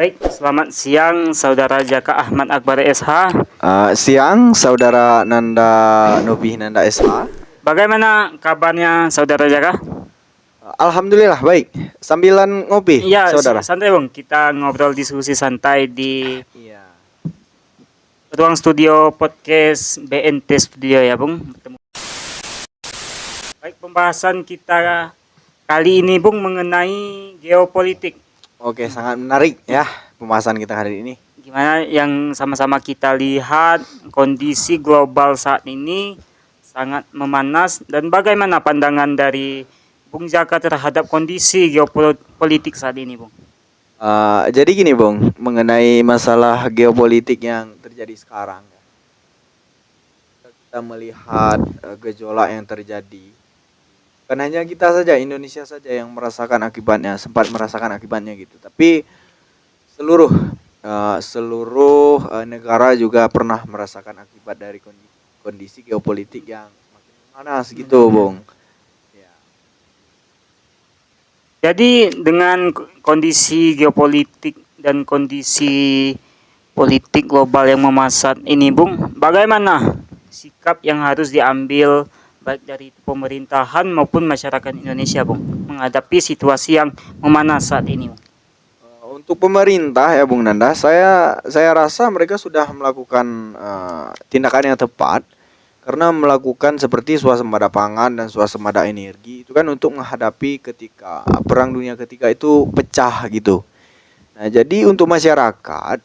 Baik, selamat siang Saudara Jaka Ahmad Akbar SH. Siang, Saudara Nanda Nobih Nanda SH. Bagaimana kabarnya Saudara Jaka? Alhamdulillah baik. Sambilan ngopi, Iya, Saudara. santai Bung. Kita ngobrol diskusi santai di Iya. ruang studio podcast BNT Studio ya Bung. Baik, pembahasan kita kali ini Bung mengenai geopolitik. Oke, sangat menarik ya pembahasan kita hari ini. Gimana yang sama-sama kita lihat kondisi global saat ini sangat memanas dan bagaimana pandangan dari Bung Jaka terhadap kondisi geopolitik saat ini, Bung? Jadi gini, Bung, mengenai masalah geopolitik yang terjadi sekarang. Kita melihat gejolak yang terjadi. Bukan hanya kita saja, Indonesia saja yang merasakan akibatnya, sempat merasakan akibatnya gitu. Tapi seluruh negara juga pernah merasakan akibat dari kondisi geopolitik yang makin panas gitu, Bung. Ya. Jadi dengan kondisi geopolitik dan kondisi politik global yang memasak ini, Bung, bagaimana sikap yang harus diambil baik dari pemerintahan maupun masyarakat Indonesia, Bung, menghadapi situasi yang memanas saat ini, Bung? Untuk pemerintah ya, Bung Nanda, saya rasa mereka sudah melakukan tindakan yang tepat karena melakukan seperti swasembada pangan dan swasembada energi itu kan untuk menghadapi ketika perang dunia ketiga itu pecah gitu. Nah, jadi untuk masyarakat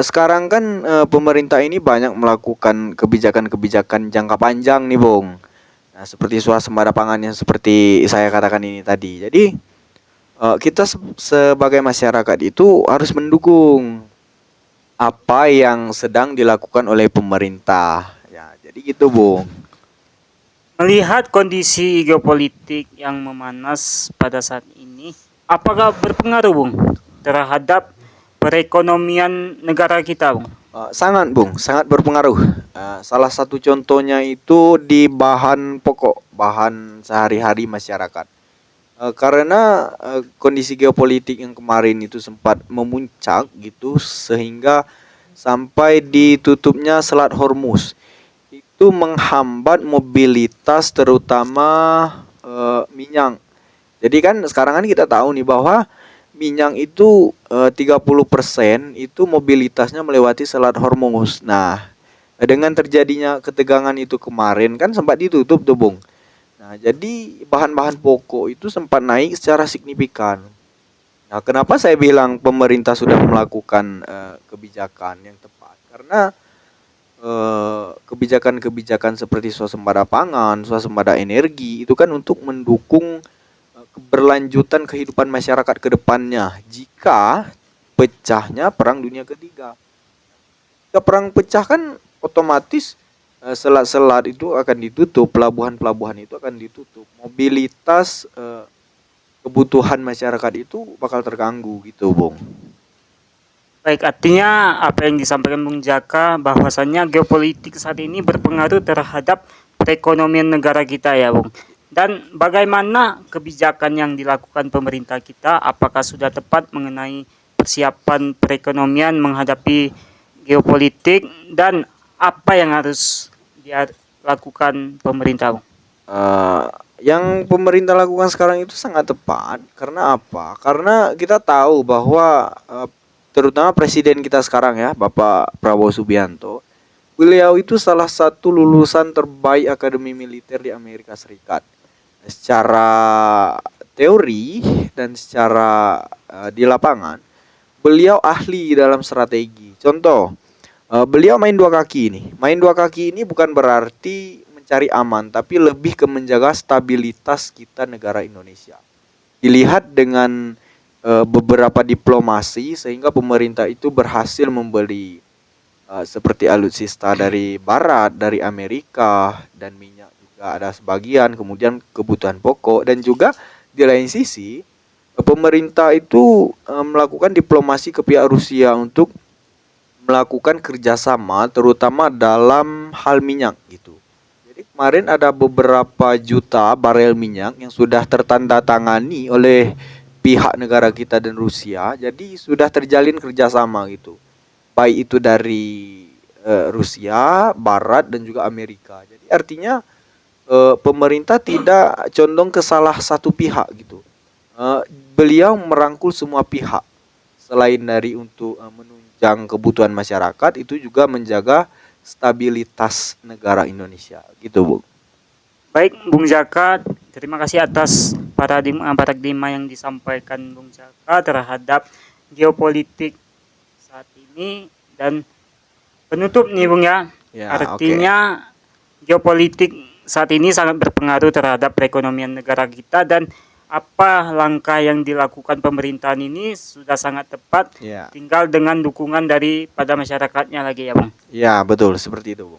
sekarang kan pemerintah ini banyak melakukan kebijakan-kebijakan jangka panjang nih, Bung. Nah, seperti swasembada pangan yang seperti saya katakan ini tadi. Jadi kita sebagai masyarakat itu harus mendukung apa yang sedang dilakukan oleh pemerintah. Ya, jadi gitu, Bung. Melihat kondisi geopolitik yang memanas pada saat ini, apakah berpengaruh, Bung, terhadap perekonomian negara kita, Bung? Sangat, Bung, sangat berpengaruh. Salah satu contohnya itu di bahan pokok, bahan sehari-hari masyarakat. Karena kondisi geopolitik yang kemarin itu sempat memuncak gitu sehingga sampai ditutupnya Selat Hormuz. Itu menghambat mobilitas terutama minyak. Jadi kan sekarang kan kita tahu nih bahwa minyak itu 30% itu mobilitasnya melewati Selat Hormuz. Nah, dengan terjadinya ketegangan itu kemarin kan sempat ditutup tuh, Bung. Nah, jadi bahan-bahan pokok itu sempat naik secara signifikan. Nah, kenapa saya bilang pemerintah sudah melakukan kebijakan yang tepat? Karena kebijakan-kebijakan seperti swasembada pangan, swasembada energi itu kan untuk mendukung keberlanjutan kehidupan masyarakat ke depannya jika pecahnya perang dunia ketiga. Jika perang pecah kan otomatis selat-selat itu akan ditutup, pelabuhan-pelabuhan itu akan ditutup, mobilitas kebutuhan masyarakat itu bakal terganggu gitu, Bung. Baik, artinya apa yang disampaikan Bung Jaka bahwasannya geopolitik saat ini berpengaruh terhadap perekonomian negara kita ya, Bung. Dan bagaimana kebijakan yang dilakukan pemerintah kita, apakah sudah tepat mengenai persiapan perekonomian menghadapi geopolitik dan apa yang harus dia lakukan pemerintah, Bung? Yang pemerintah lakukan sekarang itu sangat tepat. Karena apa? Karena kita tahu bahwa terutama presiden kita sekarang ya, Bapak Prabowo Subianto, beliau itu salah satu lulusan terbaik Akademi Militer di Amerika Serikat. Secara teori dan secara di lapangan, beliau ahli dalam strategi. Contoh, beliau main dua kaki ini. Main dua kaki ini bukan berarti mencari aman, tapi lebih ke menjaga stabilitas kita negara Indonesia. Dilihat dengan beberapa diplomasi sehingga pemerintah itu berhasil membeli seperti alutsista dari Barat, dari Amerika, dan minyak juga ada sebagian, kemudian kebutuhan pokok, dan juga di lain sisi pemerintah itu melakukan diplomasi ke pihak Rusia untuk melakukan kerjasama terutama dalam hal minyak gitu. Jadi kemarin ada beberapa juta barel minyak yang sudah tertanda tangani oleh pihak negara kita dan Rusia, jadi sudah terjalin kerjasama gitu. Baik itu dari Rusia, Barat dan juga Amerika. Jadi artinya pemerintah tidak condong ke salah satu pihak gitu. Beliau merangkul semua pihak. Selain dari untuk menunjang kebutuhan masyarakat, itu juga menjaga stabilitas negara Indonesia gitu, Bu. Baik, Bung Jaka, terima kasih atas paradigma yang disampaikan Bung Jaka terhadap geopolitik saat ini. Dan penutup nih Bung ya, Ya, artinya geopolitik saat ini sangat berpengaruh terhadap perekonomian negara kita, dan apa langkah yang dilakukan pemerintahan ini sudah sangat tepat, Ya. tinggal dengan dukungan daripada masyarakatnya lagi ya Bung. Ya, betul seperti itu, Bu.